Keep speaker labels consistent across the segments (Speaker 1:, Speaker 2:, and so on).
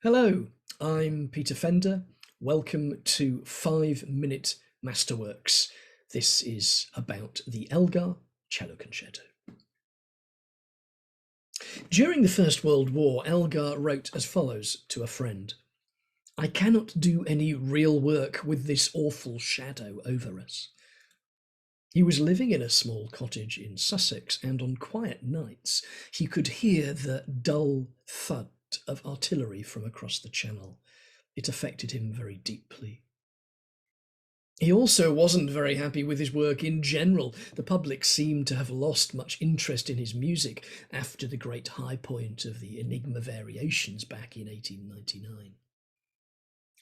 Speaker 1: Hello, I'm Peter Fender. Welcome to 5 Minute Masterworks. This is about the Elgar Cello Concerto. During the First World War, Elgar wrote as follows to a friend: "I cannot do any real work with this awful shadow over us." He was living in a small cottage in Sussex, and on quiet nights he could hear the dull thud of artillery from across the channel. It affected him very deeply. He also wasn't very happy with his work in general. The public seemed to have lost much interest in his music after the great high point of the Enigma variations back in 1899.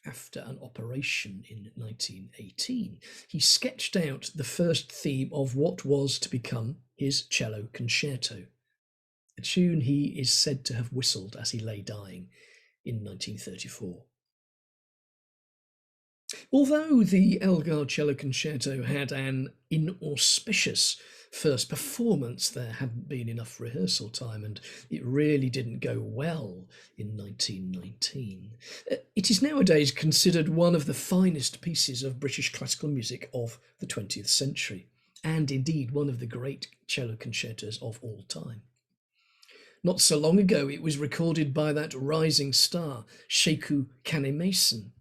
Speaker 1: After an operation in 1918, he sketched out the first theme of what was to become his cello concerto, a tune he is said to have whistled as he lay dying in 1934. Although the Elgar Cello Concerto had an inauspicious first performance, there hadn't been enough rehearsal time and it really didn't go well in 1919. It is nowadays considered one of the finest pieces of British classical music of the 20th century, and indeed one of the great cello concertos of all time. Not so long ago, it was recorded by that rising star, Sheku Kanemason.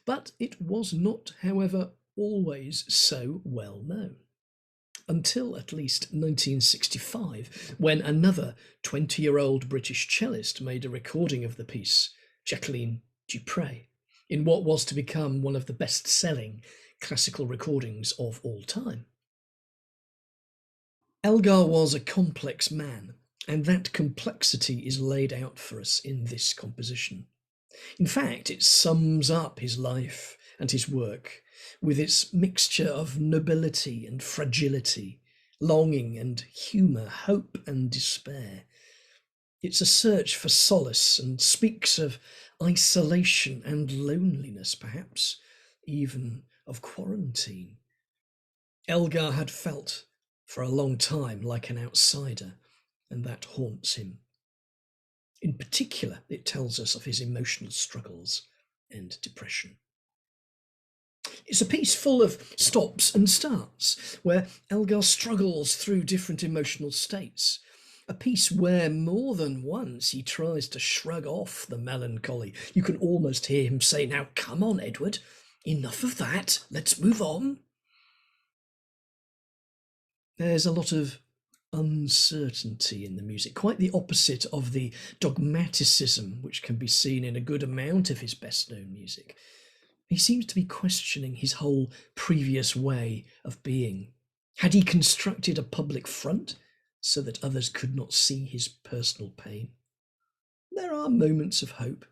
Speaker 1: But it was not, however, always so well known. Until at least 1965, when another 20-year-old British cellist made a recording of the piece, Jacqueline Dupre, in what was to become one of the best-selling classical recordings of all time. Elgar was a complex man, and that complexity is laid out for us in this composition. In fact, it sums up his life and his work with its mixture of nobility and fragility, longing and humour, hope and despair. It's a search for solace and speaks of isolation and loneliness, perhaps even of quarantine. Elgar had felt for a long time like an outsider, and that haunts him. In particular, it tells us of his emotional struggles and depression. It's a piece full of stops and starts, where Elgar struggles through different emotional states. A piece where more than once he tries to shrug off the melancholy. You can almost hear him say, "Now come on, Edward, enough of that, let's move on." There's a lot of uncertainty in the music, quite the opposite of the dogmaticism which can be seen in a good amount of his best-known music. He seems to be questioning his whole previous way of being. Had he constructed a public front so that others could not see his personal pain? There are moments of hope,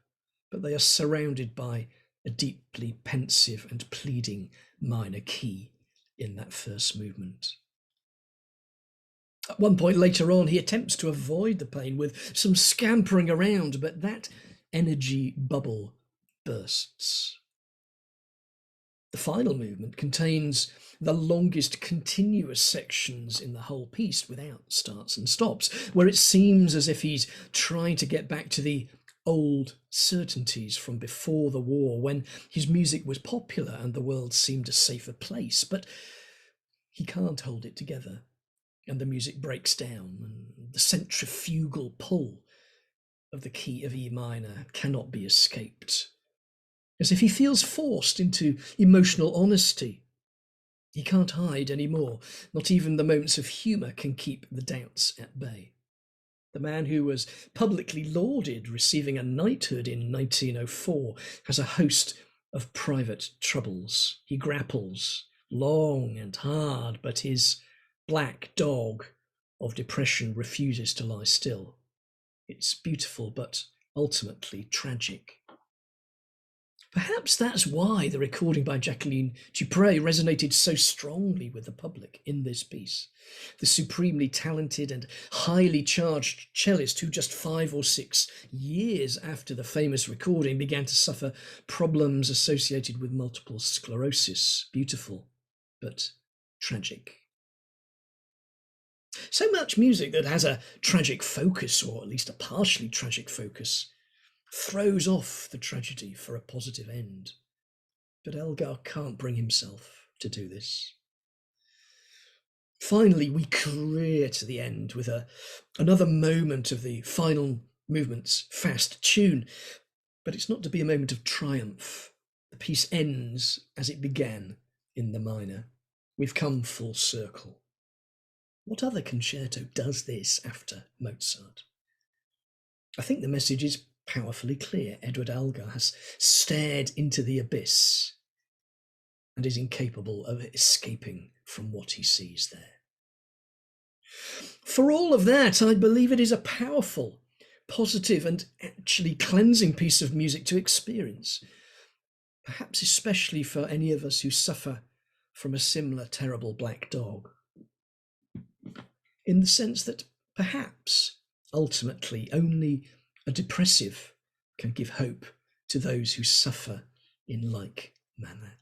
Speaker 1: but they are surrounded by a deeply pensive and pleading minor key in that first movement. At one point later on, he attempts to avoid the pain with some scampering around, but that energy bubble bursts. The final movement contains the longest continuous sections in the whole piece without starts and stops, where it seems as if he's trying to get back to the old certainties from before the war, when his music was popular and the world seemed a safer place, but he can't hold it together. And the music breaks down, and the centrifugal pull of the key of E minor cannot be escaped. As if he feels forced into emotional honesty. He can't hide anymore. Not even the moments of humour can keep the doubts at bay. The man who was publicly lauded, receiving a knighthood in 1904, has a host of private troubles. He grapples long and hard, but his black dog of depression refuses to lie still. It's beautiful, but ultimately tragic. Perhaps that's why the recording by Jacqueline Dupre resonated so strongly with the public in this piece. The supremely talented and highly charged cellist who just 5 or 6 years after the famous recording began to suffer problems associated with multiple sclerosis. Beautiful, but tragic. So much music that has a tragic focus, or at least a partially tragic focus, throws off the tragedy for a positive end. But Elgar can't bring himself to do this. Finally, we career to the end with another moment of the final movement's fast tune, but it's not to be a moment of triumph. The piece ends as it began in the minor. We've come full circle. What other concerto does this after Mozart? I think the message is powerfully clear. Edward Elgar has stared into the abyss and is incapable of escaping from what he sees there. For all of that, I believe it is a powerful, positive, and actually cleansing piece of music to experience, perhaps especially for any of us who suffer from a similar terrible black dog, in the sense that perhaps ultimately only a depressive can give hope to those who suffer in like manner.